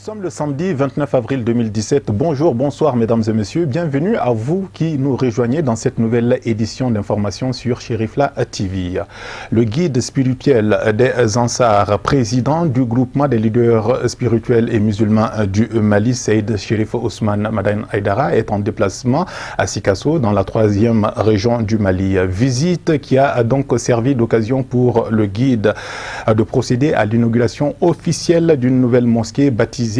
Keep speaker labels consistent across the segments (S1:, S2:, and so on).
S1: sommes le samedi 29 avril 2017. Bonjour, bonsoir mesdames et messieurs. Bienvenue à vous qui nous rejoignez dans cette nouvelle édition d'information sur Cherifla TV. Le guide spirituel des Ansars, président du groupement des leaders spirituels et musulmans du Mali, Seyd Cherif Ousmane Madan Aïdara, est en déplacement à Sikasso, dans la 3e région du Mali. Visite qui a donc servi d'occasion pour le guide de procéder à l'inauguration officielle d'une nouvelle mosquée baptisée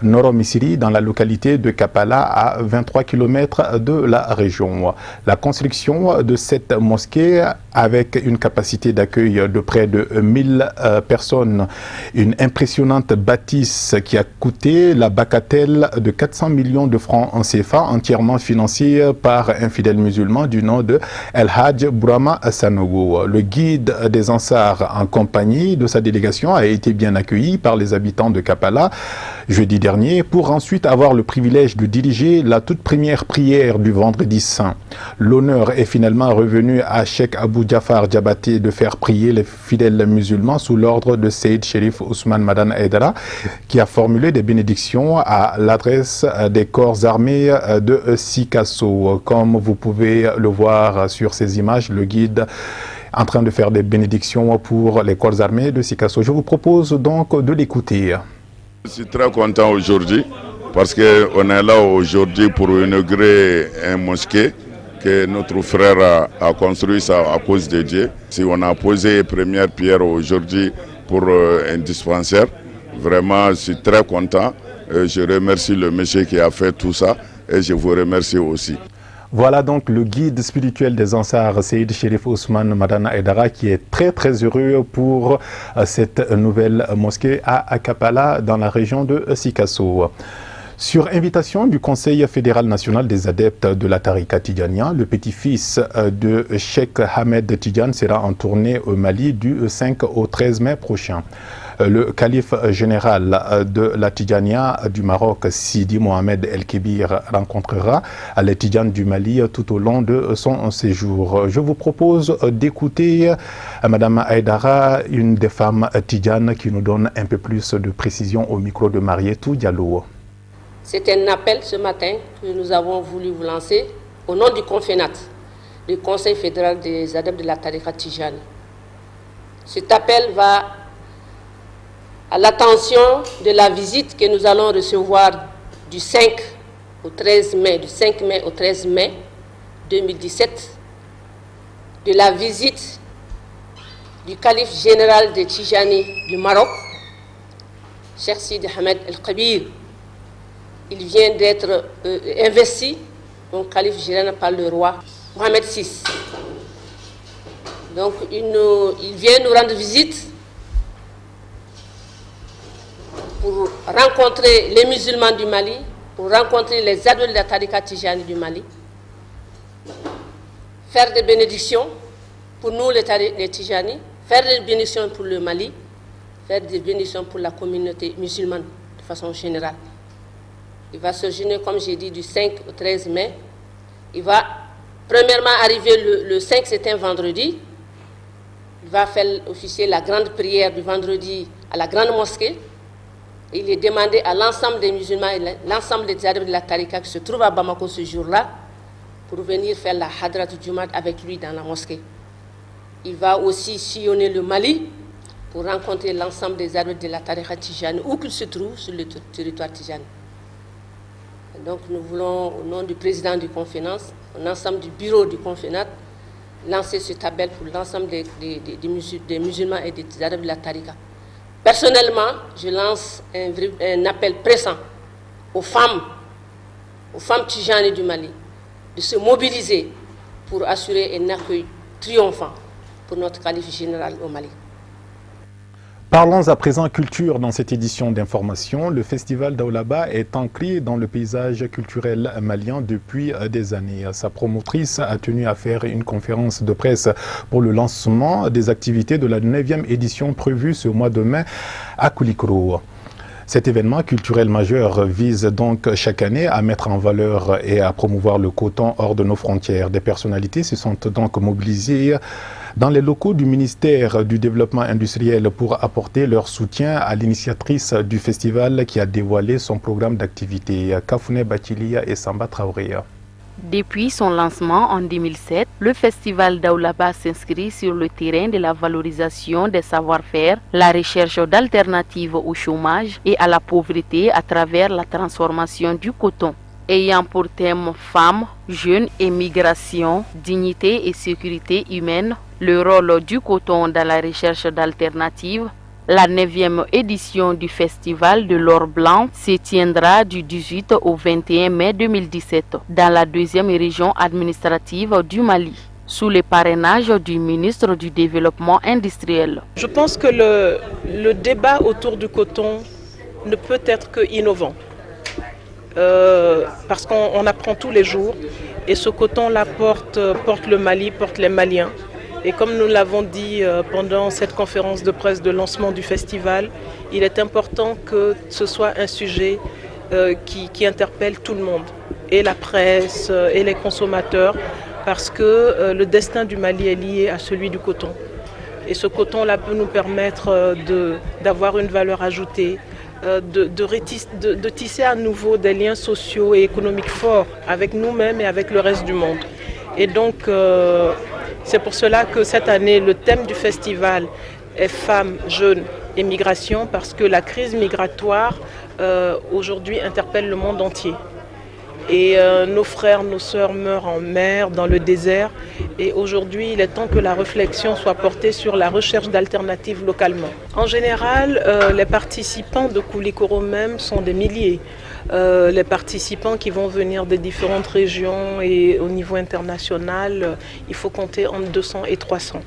S1: Noro Misiri dans la localité de Kapala à 23 km de la région. La construction de cette mosquée avec une capacité d'accueil de près de 1000 personnes, une impressionnante bâtisse qui a coûté la bagatelle de 400 millions de francs en CFA, entièrement financée par un fidèle musulman du nom de El Hadj Bourama Sanogo. Le guide des Ansars en compagnie de sa délégation a été bien accueilli par les habitants de Kapala jeudi dernier pour ensuite avoir le privilège de diriger la toute première prière du vendredi saint. L'honneur est finalement revenu à Cheikh Abou Jafar Diabaté de faire prier les fidèles musulmans sous l'ordre de Seyd Cherif Ousmane Madan Aïdara qui a formulé des bénédictions à l'adresse des corps armés de Sikasso. Comme vous pouvez le voir sur ces images, le guide en train de faire des bénédictions pour les corps armés de Sikasso. Je vous propose donc de l'écouter.
S2: Je suis très content aujourd'hui parce qu'on est là aujourd'hui pour inaugurer un mosquée que notre frère a construit ça à cause de Dieu. Si on a posé première pierre aujourd'hui pour un dispensaire, vraiment je suis très content. Je remercie le monsieur qui a fait tout ça et je vous remercie aussi.
S1: Voilà donc le guide spirituel des Ansars, Seyd Cherif Ousmane Madan Aïdara, qui est très heureux pour cette nouvelle mosquée à Kapala dans la région de Sikasso. Sur invitation du Conseil fédéral national des adeptes de la Tariqa Tidjania, le petit-fils de Cheikh Ahmed Tidjane sera en tournée au Mali du 5 au 13 mai prochain. Le calife général de la Tidjania du Maroc, Sidi Mohamed El Kébir, rencontrera les Tidjanes du Mali tout au long de son séjour. Je vous propose d'écouter Madame Aïdara, une des femmes tidjanes, qui nous donne un peu plus de précision au micro de Marietou Diallo.
S3: C'est un appel ce matin que nous avons voulu vous lancer au nom du CONFENAT, le Conseil fédéral des adeptes de la Tariqa Tidjane. Cet appel va à l'attention de la visite que nous allons recevoir du 5 au 13 mai, du 5 mai au 13 mai 2017, de la visite du calife général de Tidjani du Maroc, Cheikh Sidi Ahmed El Kébir. Il vient d'être investi, donc calife général par le roi Mohamed VI. Donc il vient nous rendre visite pour rencontrer les musulmans du Mali, pour rencontrer les adeptes de la Tariqa Tidjani du Mali, faire des bénédictions pour nous les Tidjani, faire des bénédictions pour le Mali, faire des bénédictions pour la communauté musulmane de façon générale. Il va se journée, comme j'ai dit, du 5 au 13 mai. Il va premièrement arriver le 5, c'est un vendredi. Il va faire officier la grande prière du vendredi à la grande mosquée. Il est demandé à l'ensemble des musulmans et l'ensemble des adeptes de la Tariqa qui se trouvent à Bamako ce jour-là pour venir faire la Hadrat Jumat avec lui dans la mosquée. Il va aussi sillonner le Mali pour rencontrer l'ensemble des adeptes de la Tariqa Tidjane où qu'ils se trouvent sur le territoire tidjane. Donc nous voulons, au nom du président du CONFENAT, l'ensemble du bureau du CONFENAT, lancer cet appel pour l'ensemble des musulmans et des adeptes de la Tariqa. Personnellement, je lance un appel pressant aux femmes tidjanes du Mali, de se mobiliser pour assurer un accueil triomphant pour notre calife général au Mali.
S1: Parlons à présent culture dans cette édition d'information. Le festival d'Aoulaba est ancré dans le paysage culturel malien depuis des années. Sa promotrice a tenu à faire une conférence de presse pour le lancement des activités de la 9e édition prévue ce mois de mai à Koulikoro. Cet événement culturel majeur vise donc chaque année à mettre en valeur et à promouvoir le coton hors de nos frontières. Des personnalités se sont donc mobilisées dans les locaux du ministère du Développement industriel pour apporter leur soutien à l'initiatrice du festival qui a dévoilé son programme d'activité, Kafouné Bachilia et Samba Traoré.
S4: Depuis son lancement en 2007, le festival Daoulaba s'inscrit sur le terrain de la valorisation des savoir-faire, la recherche d'alternatives au chômage et à la pauvreté à travers la transformation du coton. Ayant pour thème femmes, jeunes et migration, dignité et sécurité humaine, le rôle du coton dans la recherche d'alternatives, la 9e édition du Festival de l'Or Blanc se tiendra du 18 au 21 mai 2017 dans la 2e région administrative du Mali, sous le parrainage du ministre du Développement industriel.
S5: Je pense que le débat autour du coton ne peut être que innovant. Parce qu'on apprend tous les jours et ce coton-là porte le Mali, porte les Maliens. Et comme nous l'avons dit pendant cette conférence de presse de lancement du festival, il est important que ce soit un sujet qui interpelle tout le monde, et la presse, et les consommateurs, parce que le destin du Mali est lié à celui du coton. Et ce coton-là peut nous permettre d'avoir une valeur ajoutée, de tisser à nouveau des liens sociaux et économiques forts avec nous-mêmes et avec le reste du monde. Et donc, c'est pour cela que cette année, le thème du festival est femmes, jeunes et migration, parce que la crise migratoire aujourd'hui interpelle le monde entier. Et nos frères, nos sœurs meurent en mer, dans le désert. Et aujourd'hui, il est temps que la réflexion soit portée sur la recherche d'alternatives localement. En général, les participants de Koulikoro même sont des milliers. Les participants qui vont venir des différentes régions et au niveau international, il faut compter entre 200 et 300.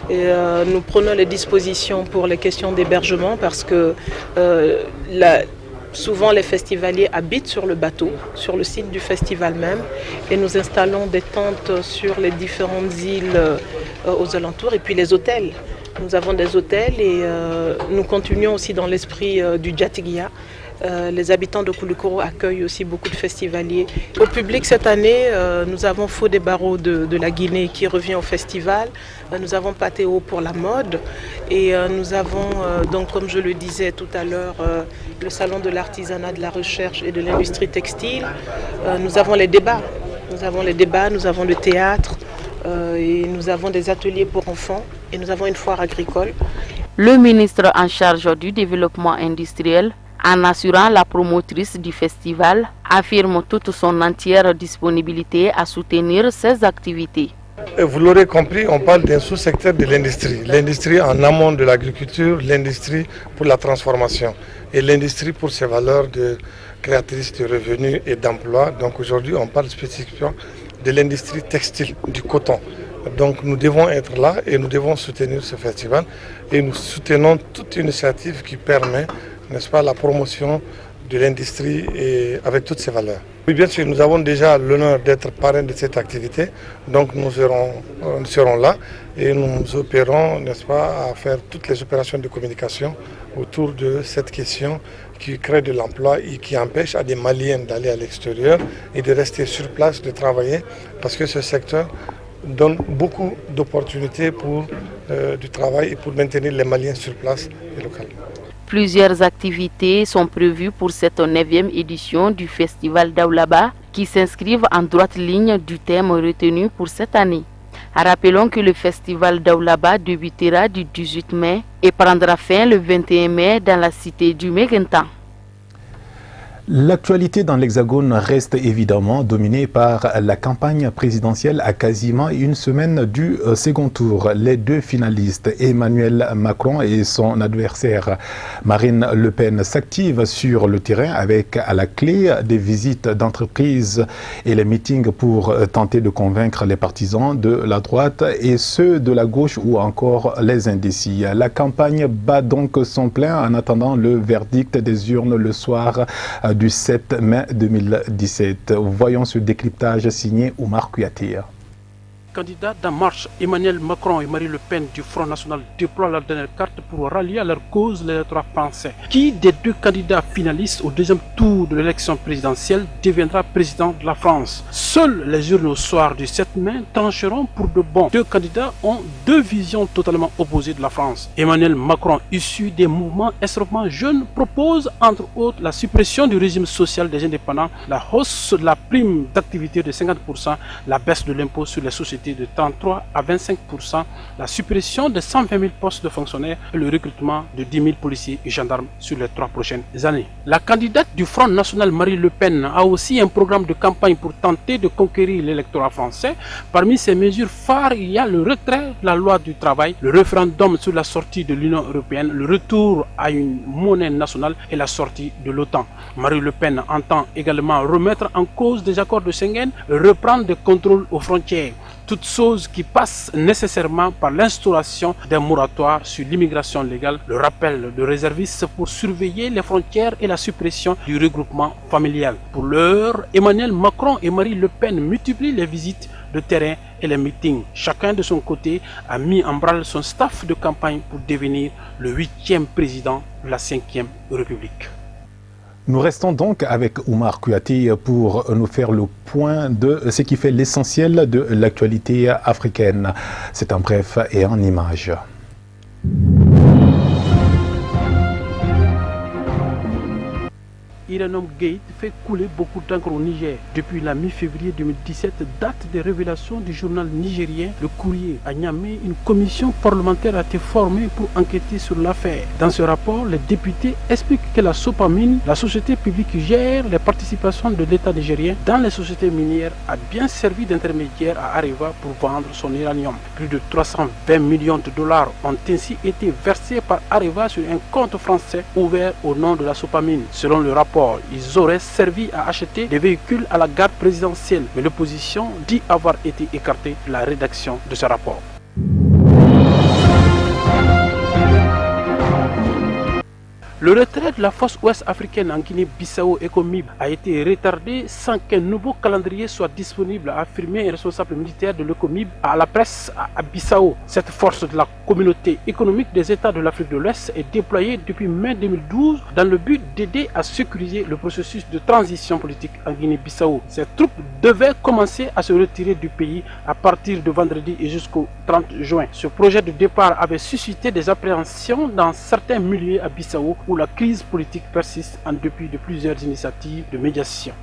S5: Et nous prenons les dispositions pour les questions d'hébergement parce que souvent les festivaliers habitent sur le bateau, sur le site du festival même, et nous installons des tentes sur les différentes îles aux alentours et puis les hôtels. Nous avons des hôtels et nous continuons aussi dans l'esprit du Djatigia. Les habitants de Koulikoro accueillent aussi beaucoup de festivaliers. Au public cette année, nous avons Faux des Barreaux de la Guinée qui revient au festival. Nous avons Patéo pour la mode et nous avons, donc comme je le disais tout à l'heure, le salon de l'artisanat, de la recherche et de l'industrie textile. Nous avons les débats, nous avons le théâtre et nous avons des ateliers pour enfants et nous avons une foire agricole.
S4: Le ministre en charge du développement industriel, en assurant la promotrice du festival, affirme toute son entière disponibilité à soutenir ces activités.
S6: Vous l'aurez compris, on parle d'un sous-secteur de l'industrie. L'industrie en amont de l'agriculture, l'industrie pour la transformation et l'industrie pour ses valeurs de créatrice de revenus et d'emplois. Donc aujourd'hui, on parle spécifiquement de l'industrie textile, du coton. Donc nous devons être là et nous devons soutenir ce festival et nous soutenons toute initiative qui permet, n'est-ce pas, la promotion de l'industrie et avec toutes ses valeurs. Oui, bien sûr, nous avons déjà l'honneur d'être parrain de cette activité, donc nous serons là et nous opérons, n'est-ce pas, à faire toutes les opérations de communication autour de cette question qui crée de l'emploi et qui empêche à des Maliens d'aller à l'extérieur et de rester sur place, de travailler, parce que ce secteur donne beaucoup d'opportunités pour du travail et pour maintenir les Maliens sur place et localement.
S4: Plusieurs activités sont prévues pour cette 9e édition du Festival Daoulaba qui s'inscrivent en droite ligne du thème retenu pour cette année. Rappelons que le Festival Daoulaba débutera du 18 mai et prendra fin le 21 mai dans la cité du Méguentan.
S1: L'actualité dans l'Hexagone reste évidemment dominée par la campagne présidentielle à quasiment une semaine du second tour. Les deux finalistes, Emmanuel Macron et son adversaire Marine Le Pen, s'activent sur le terrain avec à la clé des visites d'entreprises et les meetings pour tenter de convaincre les partisans de la droite et ceux de la gauche ou encore les indécis. La campagne bat donc son plein en attendant le verdict des urnes le soir du 7 mai 2017. Voyons ce décryptage signé Oumar Kouyaté.
S7: candidats d'En Marche, Emmanuel Macron et Marine Le Pen du Front National déploient la dernière carte pour rallier à leur cause l'électorat français. Qui des deux candidats finalistes au deuxième tour de l'élection présidentielle deviendra président de la France? Seules les urnes au soir du 7 mai trancheront pour de bon. Deux candidats ont deux visions totalement opposées de la France. Emmanuel Macron, issu des mouvements extrêmement jeunes, propose entre autres la suppression du régime social des indépendants, la hausse de la prime d'activité de 50%, la baisse de l'impôt sur les sociétés de 33 à 25%, la suppression de 120 000 postes de fonctionnaires et le recrutement de 10 000 policiers et gendarmes sur les 3 prochaines années. La candidate du Front National Marine Le Pen a aussi un programme de campagne pour tenter de conquérir l'électorat français. Parmi ses mesures phares, il y a le retrait de la loi du travail, le référendum sur la sortie de l'Union européenne, le retour à une monnaie nationale et la sortie de l'OTAN. Marine Le Pen entend également remettre en cause des accords de Schengen, reprendre des contrôles aux frontières. Toutes choses qui passent nécessairement par l'instauration d'un moratoire sur l'immigration légale, le rappel de réservistes pour surveiller les frontières et la suppression du regroupement familial. Pour l'heure, Emmanuel Macron et Marine Le Pen multiplient les visites de terrain et les meetings. Chacun de son côté a mis en branle son staff de campagne pour devenir le 8e président de la 5e République.
S1: Nous restons donc avec Oumar Kouyaté pour nous faire le point de ce qui fait l'essentiel de l'actualité africaine. C'est en bref et en images.
S7: Iranom Gate fait couler beaucoup d'encre au Niger. Depuis la mi-février 2017, date des révélations du journal nigérien Le Courrier. À Niamey, une commission parlementaire a été formée pour enquêter sur l'affaire. Dans ce rapport, les députés expliquent que la Sopamine, la société publique qui gère les participations de l'État nigérien dans les sociétés minières, a bien servi d'intermédiaire à Areva pour vendre son uranium. Plus de 320 millions de dollars ont ainsi été versés par Areva sur un compte français ouvert au nom de la Sopamine. Selon le rapport, ils auraient servi à acheter des véhicules à la garde présidentielle, mais l'opposition dit avoir été écartée de la rédaction de ce rapport. Le retrait de la force ouest africaine en Guinée-Bissau ECOMIB a été retardé sans qu'un nouveau calendrier soit disponible, a affirmé un responsable militaire de l'ECOMIB à la presse à Bissau. Cette force de la communauté économique des États de l'Afrique de l'Ouest est déployée depuis mai 2012 dans le but d'aider à sécuriser le processus de transition politique en Guinée-Bissau. Ces troupes devaient commencer à se retirer du pays à partir de vendredi et jusqu'au 30 juin. Ce projet de départ avait suscité des appréhensions dans certains milieux à Bissau, où la crise politique persiste en dépit de plusieurs initiatives de médiation.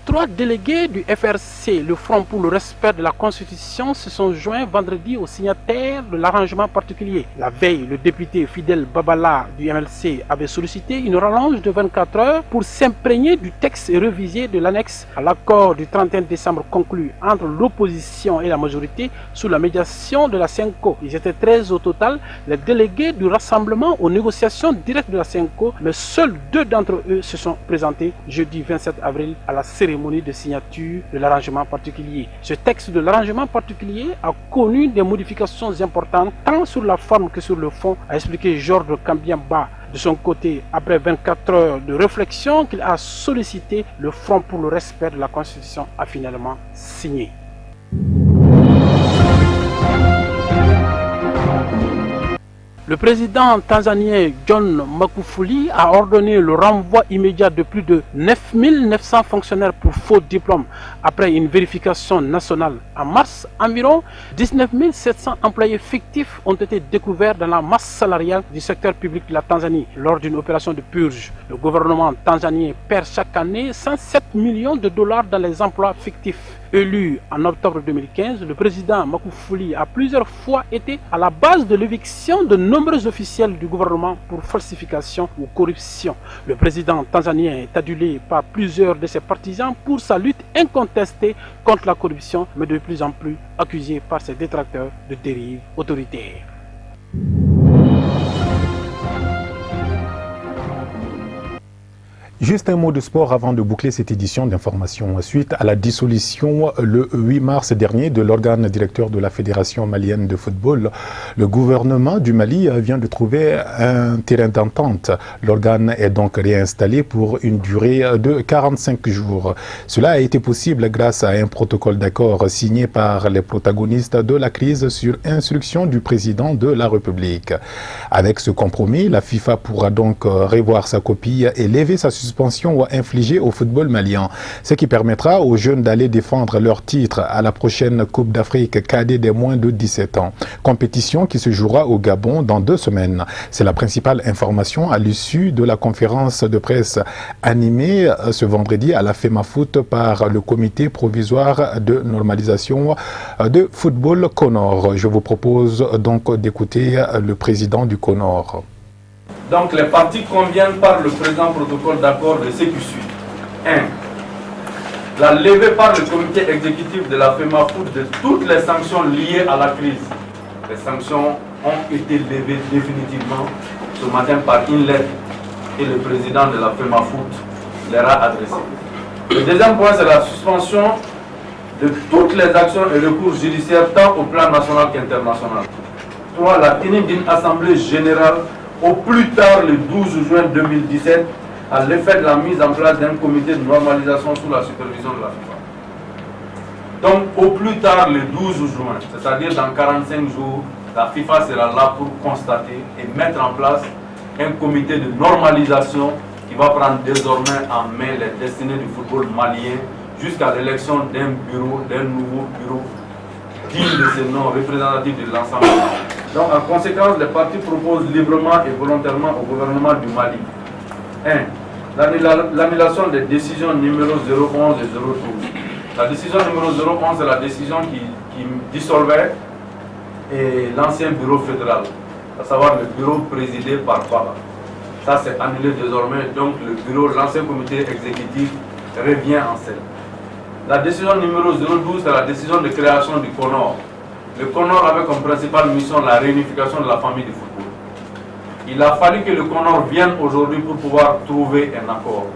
S7: Trois délégués du FRC, le Front pour le respect de la Constitution, se sont joints vendredi aux signataires de l'arrangement particulier. La veille, le député Fidel Babala du MLC avait sollicité une rallonge de 24 heures pour s'imprégner du texte révisé de l'annexe à l'accord du 31 décembre conclu entre l'opposition et la majorité sous la médiation de la CENCO. Ils étaient 13 au total, les délégués du rassemblement aux négociations directes de la CENCO, mais seuls 2 d'entre eux se sont présentés jeudi 27 avril à la cérémonie de signature de l'arrangement particulier. Ce texte de l'arrangement particulier a connu des modifications importantes tant sur la forme que sur le fond, a expliqué Georges Kambiamba. De son côté, après 24 heures de réflexion qu'il a sollicité, le Front pour le respect de la Constitution a finalement signé. Le président tanzanien John Magufuli a ordonné le renvoi immédiat de plus de 9 900 fonctionnaires pour faux diplômes après une vérification nationale. En mars, environ 19 700 employés fictifs ont été découverts dans la masse salariale du secteur public de la Tanzanie lors d'une opération de purge. Le gouvernement tanzanien perd chaque année 107 millions de dollars dans les emplois fictifs. Élu en octobre 2015, le président Magufuli a plusieurs fois été à la base de l'éviction de nombreux officiels du gouvernement pour falsification ou corruption. Le président tanzanien est adulé par plusieurs de ses partisans pour sa lutte incontestée contre la corruption, mais de plus en plus accusé par ses détracteurs de dérive autoritaire.
S1: Juste un mot de sport avant de boucler cette édition d'information. Suite à la dissolution le 8 mars dernier de l'organe directeur de la Fédération malienne de football, le gouvernement du Mali vient de trouver un terrain d'entente. L'organe est donc réinstallé pour une durée de 45 jours. Cela a été possible grâce à un protocole d'accord signé par les protagonistes de la crise sur instruction du président de la République. Avec ce compromis, la FIFA pourra donc revoir sa copie et lever sa suspension infligée au football malien, ce qui permettra aux jeunes d'aller défendre leur titre à la prochaine Coupe d'Afrique cadet des moins de 17 ans. Compétition qui se jouera au Gabon dans 2 semaines. C'est la principale information à l'issue de la conférence de presse animée ce vendredi à la FEMAFOOT par le comité provisoire de normalisation de football CONOR. Je vous propose donc d'écouter le président du CONOR.
S8: Donc les parties conviennent par le présent protocole d'accord de ce qui suit. 1. La levée par le comité exécutif de la FEMAFOOT de toutes les sanctions liées à la crise. Les sanctions ont été levées définitivement ce matin par une lettre que le président de la FEMAFOOT leur a adressée. Le deuxième point, c'est la suspension de toutes les actions et recours judiciaires tant au plan national qu'international. 3. La tenue d'une assemblée générale au plus tard le 12 juin 2017 à l'effet de la mise en place d'un comité de normalisation sous la supervision de la FIFA. Donc au plus tard le 12 juin, c'est-à-dire dans 45 jours, la FIFA sera là pour constater et mettre en place un comité de normalisation qui va prendre désormais en main les destinées du football malien jusqu'à l'élection d'un nouveau bureau digne de ce nom représentatif de l'ensemble. Donc, en conséquence, les partis proposent librement et volontairement au gouvernement du Mali 1. L'annulation des décisions numéro 011 et 012. La décision numéro 011 est la décision qui dissolvait l'ancien bureau fédéral, à savoir le bureau présidé par Baba. Ça, c'est annulé désormais, donc l'ancien comité exécutif revient en scène. La décision numéro 012, c'est la décision de création du CONOR. Le CONOR avait comme principale mission la réunification de la famille du football. Il a fallu que le CONOR vienne aujourd'hui pour pouvoir trouver un accord.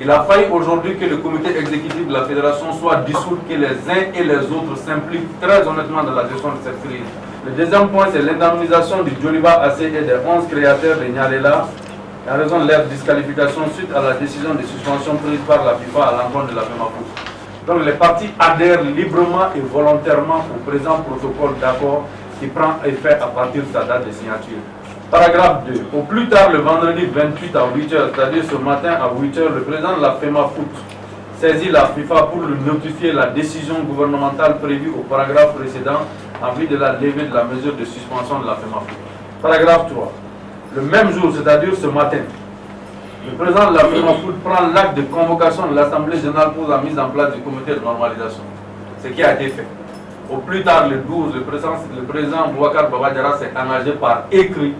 S8: Il a fallu aujourd'hui que le comité exécutif de la fédération soit dissous, que les uns et les autres s'impliquent très honnêtement dans la gestion de cette crise. Le deuxième point, c'est l'indemnisation du Djoliba AC et des 11 créateurs de Nyalela en raison de leur disqualification suite à la décision de suspension prise par la FIFA à l'encontre de la FEMAFOOT. Donc les partis adhèrent librement et volontairement au présent protocole d'accord qui prend effet à partir de sa date de signature. Paragraphe 2. Au plus tard le vendredi 28 à 8h, c'est-à-dire ce matin à 8h, le président de la FEMAFOOT saisit la FIFA pour lui notifier la décision gouvernementale prévue au paragraphe précédent en vue de la levée de la mesure de suspension de la FEMAFOOT. Paragraphe 3. Le même jour, c'est-à-dire ce matin, le président de la FEMAFOOT prend l'acte de convocation de l'Assemblée générale pour la mise en place du comité de normalisation, ce qui a été fait. Au plus tard, le 12, le président Boubacar Baba Diarra s'est engagé par écrit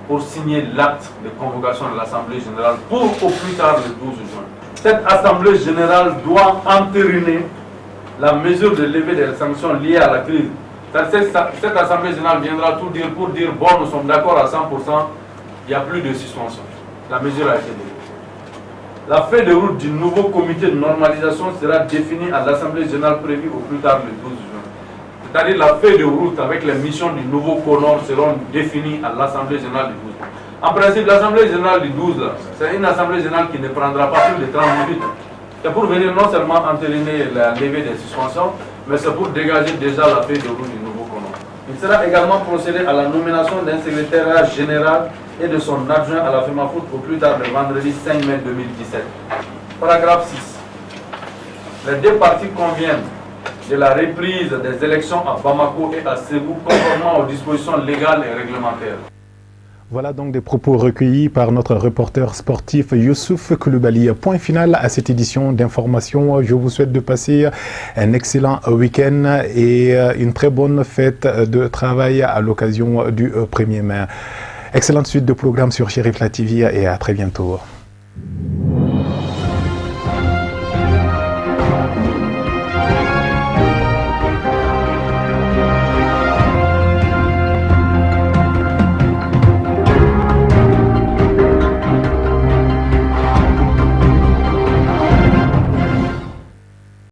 S8: pour signer l'acte de convocation de l'Assemblée générale pour au plus tard le 12 juin. Cette Assemblée générale doit entériner la mesure de levée des sanctions liées à la crise. Cette Assemblée générale viendra tout dire pour dire bon, nous sommes d'accord à 100%, il n'y a plus de suspension. La mesure a été levée. La feuille de route du nouveau comité de normalisation sera définie à l'Assemblée générale prévue au plus tard le 12 juin. C'est-à-dire la feuille de route avec les missions du nouveau CONOR seront définies à l'Assemblée générale du 12. En principe, l'Assemblée générale du 12, c'est une Assemblée générale qui ne prendra pas plus de 30 minutes. C'est pour venir non seulement entériner la levée des suspensions, mais c'est pour dégager déjà la feuille de route du nouveau CONOR. Il sera également procédé à la nomination d'un secrétaire général et de son adjoint à la FEMAFOOT au plus tard le vendredi 5 mai 2017. Paragraphe 6. Les deux parties conviennent de la reprise des élections à Bamako et à Ségou conformément aux dispositions légales et réglementaires.
S1: Voilà donc des propos recueillis par notre reporter sportif Youssouf Koulibaly. Point final à cette édition d'information. Je vous souhaite de passer un excellent week-end et une très bonne fête de travail à l'occasion du 1er mai. Excellente suite de programmes sur Chérifla TV et à très bientôt.